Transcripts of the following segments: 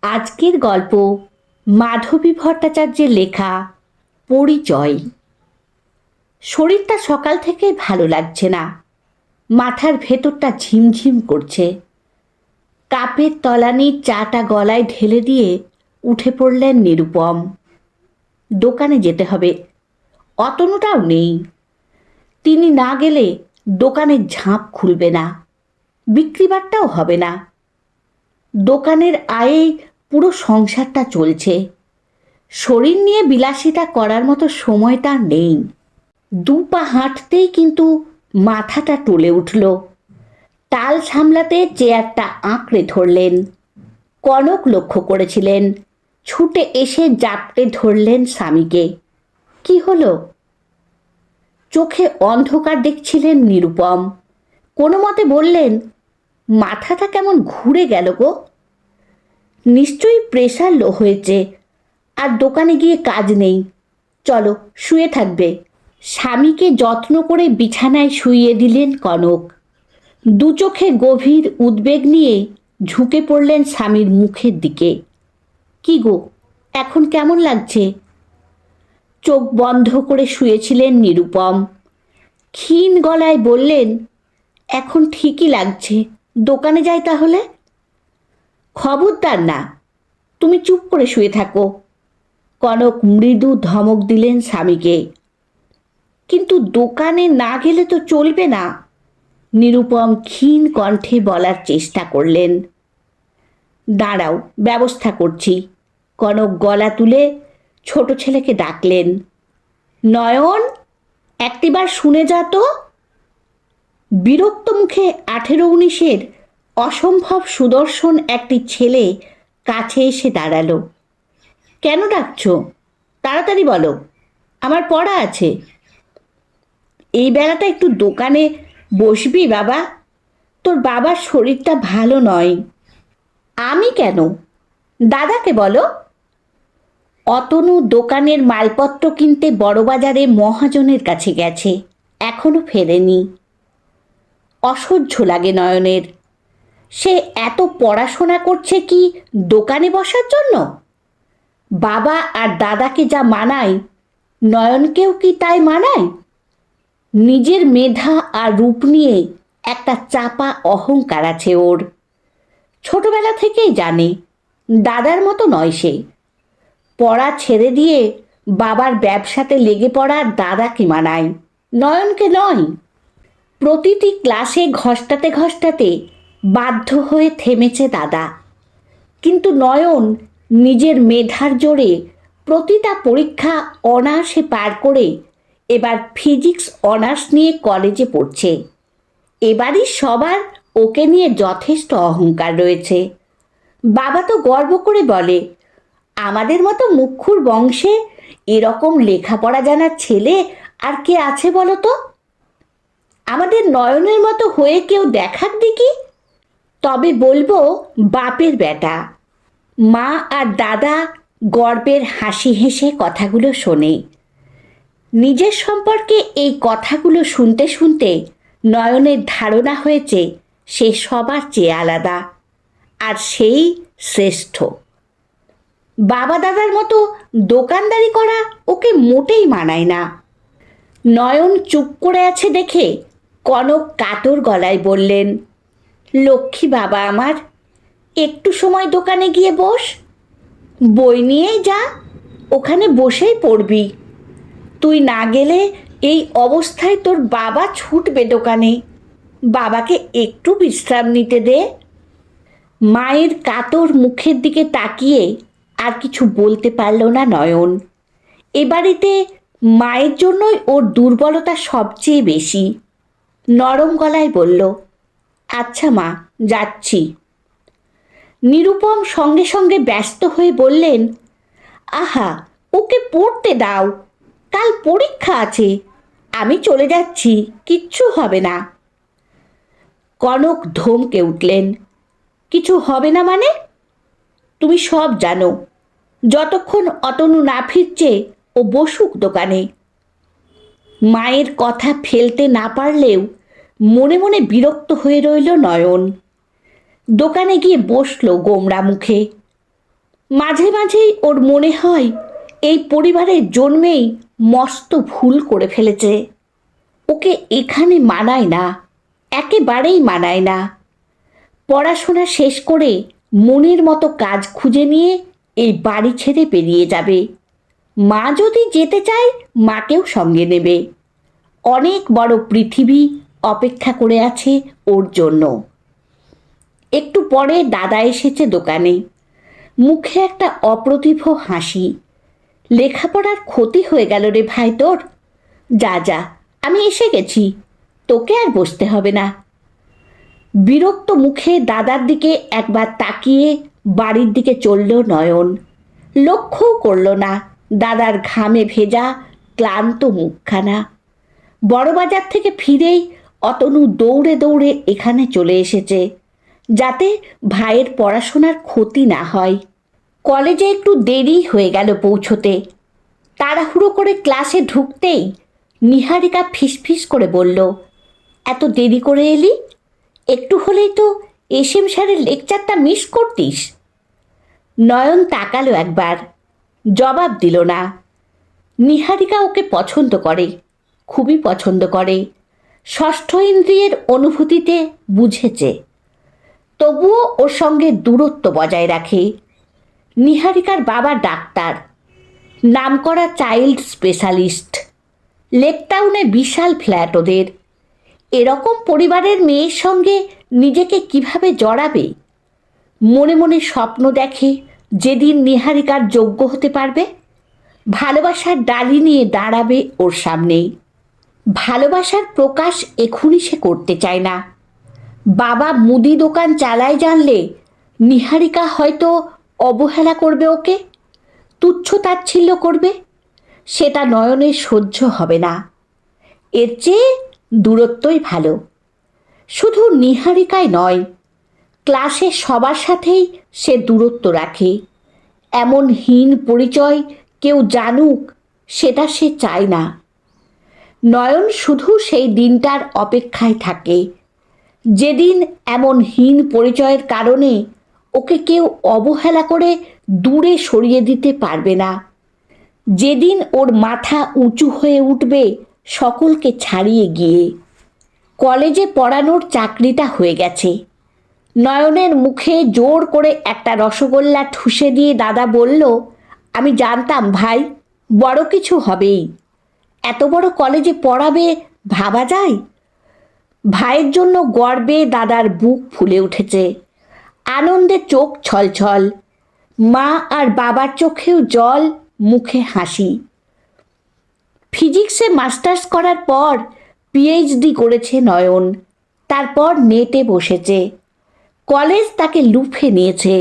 আজকের গল্প মাধবী ভট্টাচার্যের লেখা পরিচয়। শরীরটা সকাল থেকে ভালো লাগছে না, মাথার ভেতরটা ঝিমঝিম করছে। কাপের তলানি চাটা গলায় ঢেলে দিয়ে উঠে পড়লেন নিরুপম। দোকানে যেতে হবে, অতনুটাও নেই। তিনি না গেলে দোকানের ঝাঁপ খুলবে না, বিক্রিবাট্টাও হবে না। দোকানের আয়েই পুরো সংসারটা চলছে। শরীর নিয়ে বিলাসিতা করার মতো সময় তার নেই। দু পা হাঁটতেই কিন্তু মাথাটা টলে উঠল। টাল সামলাতে চেয়ারটা আঁকড়ে ধরলেন। কনক লক্ষ্য করেছিলেন, ছুটে এসে জাপটে ধরলেন স্বামীকে। কি হলো? চোখে অন্ধকার দেখছিলেন নিরুপম। কোনো মতে বললেন, মাথাটা কেমন ঘুরে গেল গো। নিশ্চয়ই প্রেশার লো হয়েছে, আর দোকানে গিয়ে কাজ নেই। চলো, শুয়ে থাকবে। স্বামীকে যত্ন করে বিছানায় শুইয়ে দিলেন কনক। দু চোখে গভীর উদ্বেগ নিয়ে ঝুঁকে পড়লেন স্বামীর মুখের দিকে। কি গো, এখন কেমন লাগছে? চোখ বন্ধ করে শুয়েছিলেন নিরুপম। ক্ষীণ গলায় বললেন, এখন ঠিকই লাগছে। দোকানে যাই তাহলে? খবরদার না, তুমি চুপ করে শুয়ে থাকো। কনক মৃদু ধমক দিলেন স্বামীকে। কিন্তু দোকানে না গেলে তো চলবে না, নিরুপম ক্ষীণ কণ্ঠে বলার চেষ্টা করলেন। দাঁড়াও, ব্যবস্থা করছি। কনক গলা তুলে ছোট ছেলেকে ডাকলেন। নয়ন, একটিবার শুনে যা তো। বিরক্ত মুখে 18-19-এর অসম্ভব সুদর্শন একটি ছেলে কাছে এসে দাঁড়ালো। কেন ডাকছো? তাড়াতাড়ি বলো, আমার পড়া আছে। এই বেলাটা একটু দোকানে বসবি বাবা? তোর বাবার শরীরটা ভালো নয়। আমি কেন? দাদাকে বলো। অতনু দোকানের মালপত্র কিনতে বড়বাজারে মহাজনের কাছে গেছে, এখনো ফেরেনি। অসহ্য লাগে নয়নের। সে এত পড়াশোনা করছে কি দোকানে বসার জন্য? বাবা আর দাদাকে যা মানায়, নয়নকেও কি তাই মানায়? নিজের মেধা আর রূপ নিয়ে একটা চাপা অহংকার আছে ওর। ছোটবেলা থেকেই জানে দাদার মতো নয় সে। পড়া ছেড়ে দিয়ে বাবার ব্যবসাতে লেগে পড়ার দাদাকে মানায়, নয়নকে নয়। প্রতিটি ক্লাসে ঘষ্টাতে ঘষ্টাতে বাধ্য হয়ে থেমেছে দাদা। কিন্তু নয়ন নিজের মেধার জোরে প্রতিটা পরীক্ষা অনায়াসে পার করে এবার ফিজিক্স অনার্স নিয়ে কলেজে পড়ছে। এবারই সবার ওকে নিয়ে যথেষ্ট অহংকার রয়েছে। বাবা তো গর্ব করে বলে, আমাদের মতো মুখ্যুর বংশে এরকম লেখাপড়া জানার ছেলে আর কে আছে বলো তো? আমাদের নয়নের মতো হয়ে কেউ দেখাক দেখি, তবে বলবো বাপের বেটা। মা আর দাদা গর্বের হাসি হেসে কথাগুলো শোনে। নিজের সম্পর্কে এই কথাগুলো শুনতে শুনতে নয়নের ধারণা হয়েছে সে সবার চেয়ে আলাদা, আর সেই শ্রেষ্ঠ। বাবা দাদার মতো দোকানদারি করা ওকে মোটেই মানায় না। নয়ন চুপ করে আছে দেখে কনক কাতর গলায় বললেন, লক্ষ্মী বাবা আমার, একটু সময় দোকানে গিয়ে বস। বই নিয়েই যা, ওখানে বসেই পড়বি। তুই না গেলে এই অবস্থায় তোর বাবা ছুটবে দোকানে। বাবাকে একটু বিশ্রাম নিতে দে। মায়ের কাতর মুখের দিকে তাকিয়ে আর কিছু বলতে পারল না নয়ন। এ বাড়িতে মায়ের জন্যই ওর দুর্বলতা সবচেয়ে বেশি। নরম গলায় বলল, আচ্ছা মা, যাচ্ছি। নিরুপম সঙ্গে সঙ্গে ব্যস্ত হয়ে বললেন, আহা, ওকে পড়তে দাও, কাল পরীক্ষা আছে। আমি চলে যাচ্ছি, কিচ্ছু হবে না। কনক ধমকে উঠলেন, কিছু হবে না মানে? তুমি সব জানো। যতক্ষণ অতনু না ফিরছে ও বসুক দোকানে। মায়ের কথা ফেলতে না পারলেও মনে মনে বিরক্ত হয়ে রইল নয়ন। দোকানে গিয়ে বসল গোমরা মুখে। মাঝে মাঝেই ওর মনে হয় এই পরিবারের জন্মেই মস্ত ভুল করে ফেলেছে। ওকে এখানে মানায় না, একেবারেই মানায় না। পড়াশোনা শেষ করে মনের মতো কাজ খুঁজে নিয়ে এই বাড়ি ছেড়ে বেরিয়ে যাবে। মা যদি যেতে চায় মাকেও সঙ্গে নেবে। অনেক বড় পৃথিবী অপেক্ষা করে আছে ওর জন্য। একটু পরে দাদা এসেছে দোকানে, মুখে একটা অপ্রতিভ হাসি। লেখাপড়ার ক্ষতি হয়ে গেল রে ভাই তোর। যা যা, আমি এসে গেছি, তোকে আর বসতে হবে না। বিরক্ত মুখে দাদার দিকে একবার তাকিয়ে বাড়ির দিকে চলল নয়ন। লক্ষ্যও করল না দাদার ঘামে ভেজা ক্লান্ত মুখখানা। বড়বাজার থেকে ফিরেই অতনু দৌড়ে দৌড়ে এখানে চলে এসেছে, যাতে ভাইয়ের পড়াশোনার ক্ষতি না হয়। কলেজে একটু দেরি হয়ে গেল পৌঁছতে। তাড়াহুড়ো করে ক্লাসে ঢুকতেই নিহারিকা ফিসফিস করে বলল, এত দেরি করে এলি? একটু হলেই তো এসএম স্যারের লেকচারটা মিস করতিস। নয়ন তাকালো একবার, জবাব দিল না। নিহারিকা ওকে পছন্দ করে, খুবই পছন্দ করে। ষষ্ঠ ইন্দ্রিয়ের অনুভূতিতে বুঝেছে, তবুও ওর সঙ্গে দূরত্ব বজায় রাখে। নিহারিকার বাবা ডাক্তার, নামকরা চাইল্ড স্পেশালিস্ট। লেকটাউনে বিশাল ফ্ল্যাট ওদের। এরকম পরিবারের মেয়ের সঙ্গে নিজেকে কিভাবে জড়াবে? মনে মনে স্বপ্ন দেখে যেদিন নিহারিকার যোগ্য হতে পারবে, ভালোবাসার ডালি নিয়ে দাঁড়াবে ওর সামনেই। ভালোবাসার প্রকাশ এখনই সে করতে চায় না। বাবা মুদি দোকান চালায় জানলে নিহারিকা হয়তো অবহেলা করবে ওকে, তুচ্ছ তাচ্ছিল্য করবে। সেটা নয়নের সহ্য হবে না। এর চেয়ে দূরত্বই ভালো। শুধু নিহারিকায় নয়, ক্লাসে সবার সাথেই সে দূরত্ব রাখে। এমন হীন পরিচয় কেউ জানুক, সেটা সে চায় না। নয়ন শুধু সেই দিনটার অপেক্ষায় থাকে, যেদিন এমন হীন পরিচয়ের কারণে ওকে কেউ অবহেলা করে দূরে সরিয়ে দিতে পারবে না। যেদিন ওর মাথা উঁচু হয়ে উঠবে সকলকে ছাড়িয়ে গিয়ে। কলেজে পড়ানোর চাকরিটা হয়ে গেছে। নয়নের মুখে জোর করে একটা রসগোল্লা ঠুসে দিয়ে দাদা বলল, আমি জানতাম ভাই বড় কিছু হবেই। এত বড় কলেজে পড়াবে ভাবা যায়? ভাইয়ের জন্য গর্বে দাদার বুক ফুলে উঠেছে, আনন্দে চোখ ছলছল। মা আর বাবার চোখেও জল, মুখে হাসি। ফিজিক্সে মাস্টার্স করার পর পিএইচডি করেছে নয়ন, তারপর নেটে বসেছে। কলেজ তাকে লুফে নিয়েছে।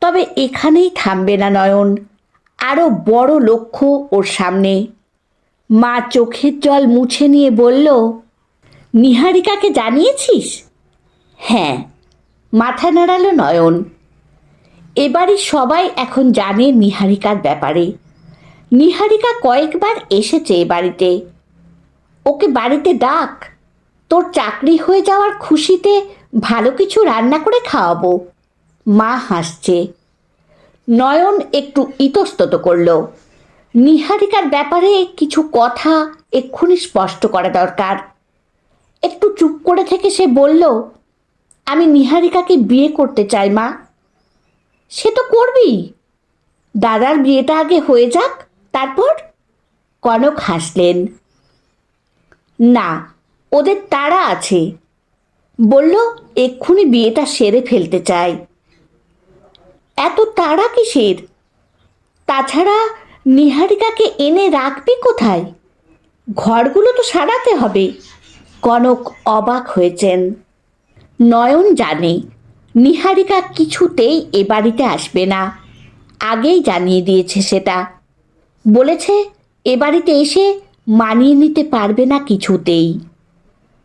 তবে এখানেই থামবে না নয়ন, আরও বড় লক্ষ্য ওর সামনে। মা চোখের জল মুছে নিয়ে বলল, নিহারিকাকে জানিয়েছিস? হ্যাঁ, মাথা নাড়ালো নয়ন। এবারই সবাই এখন জানে নিহারিকার ব্যাপারে। নিহারিকা কয়েকবার এসেছে এ বাড়িতে। ওকে বাড়িতে ডাক, তোর চাকরি হয়ে যাওয়ার খুশিতে ভালো কিছু রান্না করে খাওয়াবো। মা হাসছে। নয়ন একটু ইতস্তত করল। নিহারিকার ব্যাপারে কিছু কথা এক্ষুনি স্পষ্ট করা দরকার। একটু চুপ করে থেকে সে বলল, আমি নিহারিকাকে বিয়ে করতে চাই মা। সে তো করবি, দাদার বিয়েটা আগে হয়ে যাক, তারপর। কনক হাসলেন। না, ওদের তাড়া আছে। বলল এক্ষুনি বিয়েটা সেরে ফেলতে চাই। এত তাড়া কিসের? তাছাড়া নিহারিকাকে এনে রাখবি কোথায়? ঘরগুলো তো সারাতে হবে। কনক অবাক হয়েছেন। নয়ন জানে নিহারিকা কিছুতেই এ বাড়িতে আসবে না, আগেই জানিয়ে দিয়েছে সেটা। বলেছে এ বাড়িতে এসে মানিয়ে নিতে পারবে না কিছুতেই।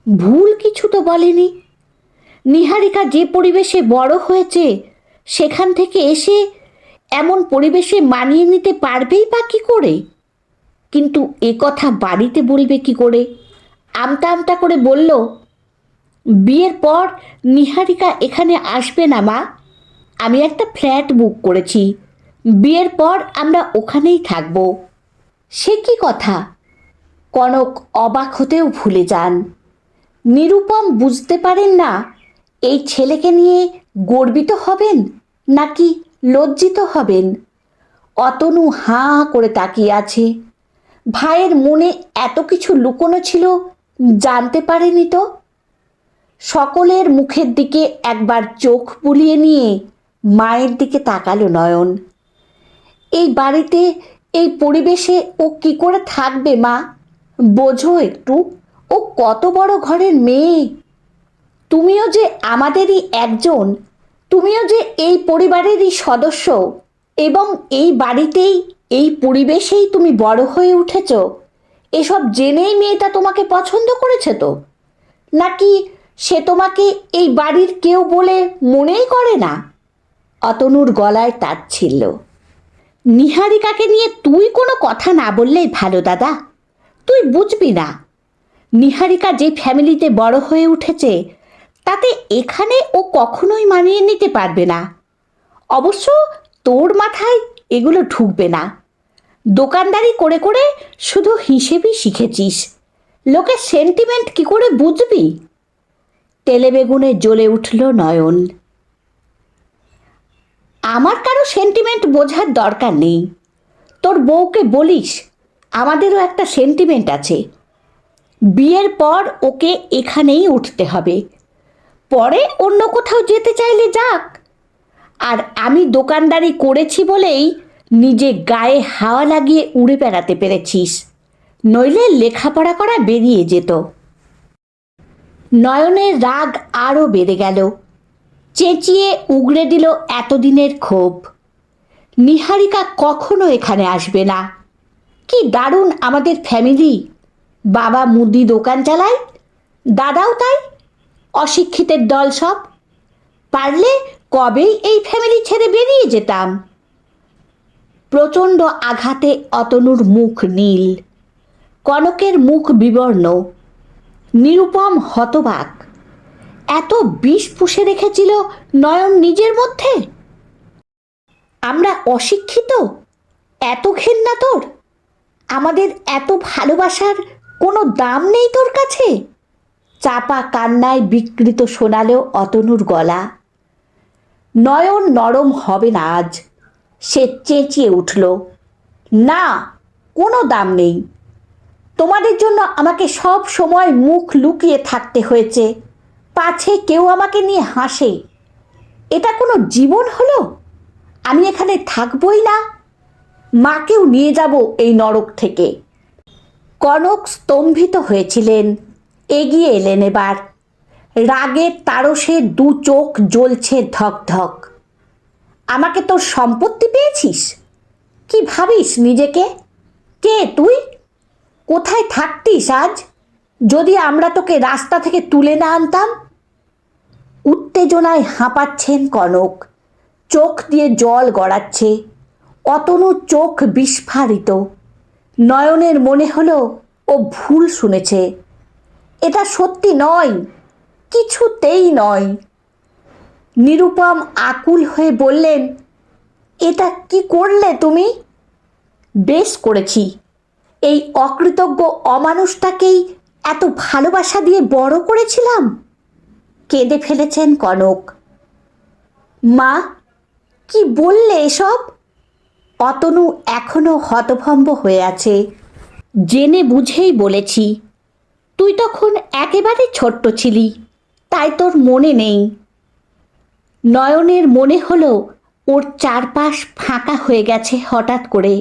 ভুল কিছু তো বলেনি। নিহারিকা যে পরিবেশে বড় হয়েছে সেখান থেকে এসে এমন পরিবেশে মানিয়ে নিতে পারবেই বা কী করে? কিন্তু এ কথা বাড়িতে বলবে কি করে? আমতা আমতা করে বলল, বিয়ের পর নিহারিকা এখানে আসবে না মা। আমি একটা ফ্ল্যাট বুক করেছি, বিয়ের পর আমরা ওখানেই থাকব। সে কি কথা? কনক অবাক হতেও ভুলে যান। নিরুপম বুঝতে পারেন না এই ছেলেকে নিয়ে গর্বিত হবেন নাকি লজ্জিত হবেন। অতনু হাঁ হাঁ করে তাকিয়ে আছে। ভাইয়ের মনে এত কিছু লুকোনো ছিল, জানতে পারেনি তো। সকলের মুখের দিকে একবার চোখ বুলিয়ে নিয়ে মায়ের দিকে তাকালো নয়ন। এই বাড়িতে, এই পরিবেশে ও কি করে থাকবে মা? বোঝো একটু, ও কত বড় ঘরের মেয়ে। তুমিও যে আমাদেরই একজন, তুমিও যে এই পরিবারেরই সদস্য, এবং এই বাড়িতেই, এই পরিবেশেই তুমি বড় হয়ে উঠেছ। এসব জেনেই মেয়েটা তোমাকে পছন্দ করেছে তো? নাকি সে তোমাকে এই বাড়ির কেউ বলে মনেই করে না? অতনুর গলায় তাচ্ছিল্য। নিহারিকাকে নিয়ে তুই কোনো কথা না বললেই ভালো দাদা। তুই বুঝবি না, নিহারিকা যে ফ্যামিলিতে বড় হয়ে উঠেছে তাতে এখানে ও কখনোই মানিয়ে নিতে পারবে না। অবশ্য তোর মাথায় এগুলো ঢুকবে না। দোকানদারি করে করে শুধু হিসেবই শিখেছিস, লোকের সেন্টিমেন্ট কি করে বুঝবি? তেলে বেগুনে জ্বলে উঠল নয়ন। আমার কারো সেন্টিমেন্ট বোঝার দরকার নেই। তোর বউকে বলিস আমাদেরও একটা সেন্টিমেন্ট আছে। বিয়ের পর ওকে এখানেই উঠতে হবে, পরে অন্য কোথাও যেতে চাইলে যাক। আর আমি দোকানদারি করেছি বলেই নিজে গায়ে হাওয়া লাগিয়ে উড়ে বেড়াতে পেরেছিস, নইলে লেখাপড়া করা বেরিয়ে যেত। নয়নের রাগ আরও বেড়ে গেল। চেঁচিয়ে উগড়ে দিল এতদিনের ক্ষোভ। নিহারিকা কখনো এখানে আসবে না। কি দারুণ আমাদের ফ্যামিলি। বাবা মুদি দোকান চালায়, দাদাও তাই। অশিক্ষিতের দল সব। পারলে কবেই এই ফ্যামিলি ছেড়ে বেরিয়ে যেতাম। প্রচণ্ড আঘাতে অতনুর মুখ নীল, কনকের মুখ বিবর্ণ। নিরুপম হতবাক। এত বিষ পুষে রেখেছিল নয়ন নিজের মধ্যে। আমরা অশিক্ষিত? এত ঘেন্না তোর? আমাদের এত ভালোবাসার কোনো দাম নেই তোর কাছে? চাপা কান্নায় বিকৃত শোনালো অতনুর গলা। নয়ন নরম হবে না আজ। সে চেঁচিয়ে উঠল, না, কোনো দাম নেই। তোমাদের জন্য আমাকে সব সময় মুখ লুকিয়ে থাকতে হয়েছে, পাছে কেউ আমাকে নিয়ে হাসে। এটা কোনো জীবন হলো? আমি এখানে থাকবই না। মাকেও নিয়ে যাব এই নরক থেকে। কনক স্তম্ভিত হয়েছিলেন, এগিয়ে এলেন এবার। রাগের তারসে দু চোখ জ্বলছে ধক ধক। আমাকে তোর সম্পত্তি পেয়েছিস? কি ভাবিস নিজেকে? কে তুই? কোথায় থাকতিস আজ যদি আমরা তোকে রাস্তা থেকে তুলে না আনতাম? উত্তেজনায় হাঁপাচ্ছেন কনক, চোখ দিয়ে জল গড়াচ্ছে। অতনুর চোখ বিস্ফারিত। নয়নের মনে হলো ও ভুল শুনেছে। এটা সত্যি নয়, কিছুতেই নয়। নিরুপম আকুল হয়ে বললেন, এটা কি করলে তুমি? বেশ করেছি। এই অকৃতজ্ঞ অমানুষটাকেই এত ভালোবাসা দিয়ে বড় করেছিলাম। কেঁদে ফেলেছেন কনক। মা, কি বললে এসব? অতনু এখনো হতভম্ব হয়ে আছে। জেনে বুঝেই বলেছি। তুই তখন একেবারে ছোট্ট ছিলি, তাই তোর মনে নেই। নয়নের মনে হলো ওর চারপাশ ফাঁকা হয়ে গেছে হঠাৎ করে।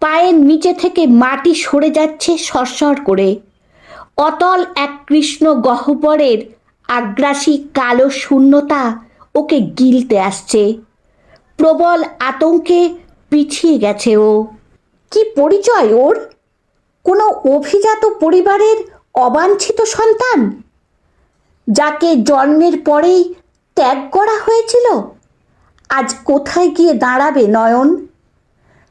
পায়ের নিচে থেকে মাটি সরে যাচ্ছে সরসর করে। অতল এক কৃষ্ণ গহ্বরের আগ্রাসী কালো শূন্যতা ওকে গিলতে আসছে। প্রবল আতঙ্কে পিছিয়ে গেছে ও। কি পরিচয় ওর? কোনো অভিজাত পরিবারের অবাঞ্ছিত সন্তান, যাকে জন্মের পরেই ত্যাগ করা হয়েছিল। আজ কোথায় গিয়ে দাঁড়াবে নয়ন?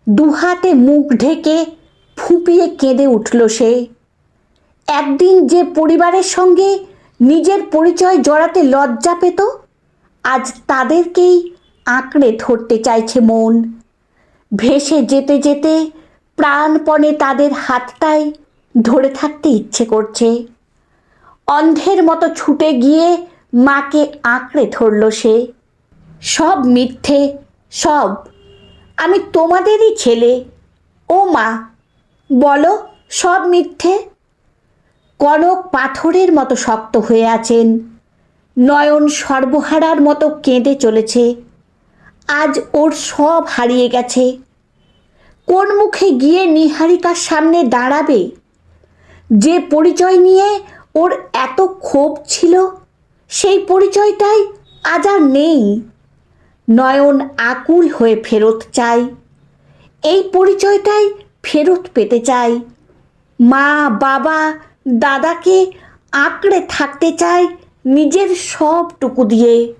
দুহাতে মুখ ঢেকে ফুঁপিয়ে কেঁদে উঠল সে। একদিন যে পরিবারের সঙ্গে নিজের পরিচয় জড়াতে লজ্জা পেত, আজ তাদেরকেই আঁকড়ে ধরতে চাইছে মন। ভেসে যেতে যেতে প্রাণপণে তাদের হাতটাই ধরে থাকতে ইচ্ছে করছে। অন্ধের মতো ছুটে গিয়ে মাকে আঁকড়ে ধরল সে। সব মিথ্যে, সব। আমি তোমাদেরই ছেলে। ও মা, বলো সব মিথ্যে। কনক পাথরের মতো শক্ত হয়ে আছেন। নয়ন সর্বহারার মতো কেঁদে চলেছে। আজ ওর সব হারিয়ে গেছে। কোন মুখে গিয়ে নিহারিকার সামনে দাঁড়াবে? যে পরিচয় নিয়ে ওর এত ক্ষোভ ছিল, সেই পরিচয়টাই আজ আর নেই। নয়ন আকুল হয়ে ফেরত চায়। এই পরিচয়টাই ফেরত পেতে চায়। মা, বাবা, দাদাকে আঁকড়ে থাকতে চায় নিজের সবটুকু দিয়ে।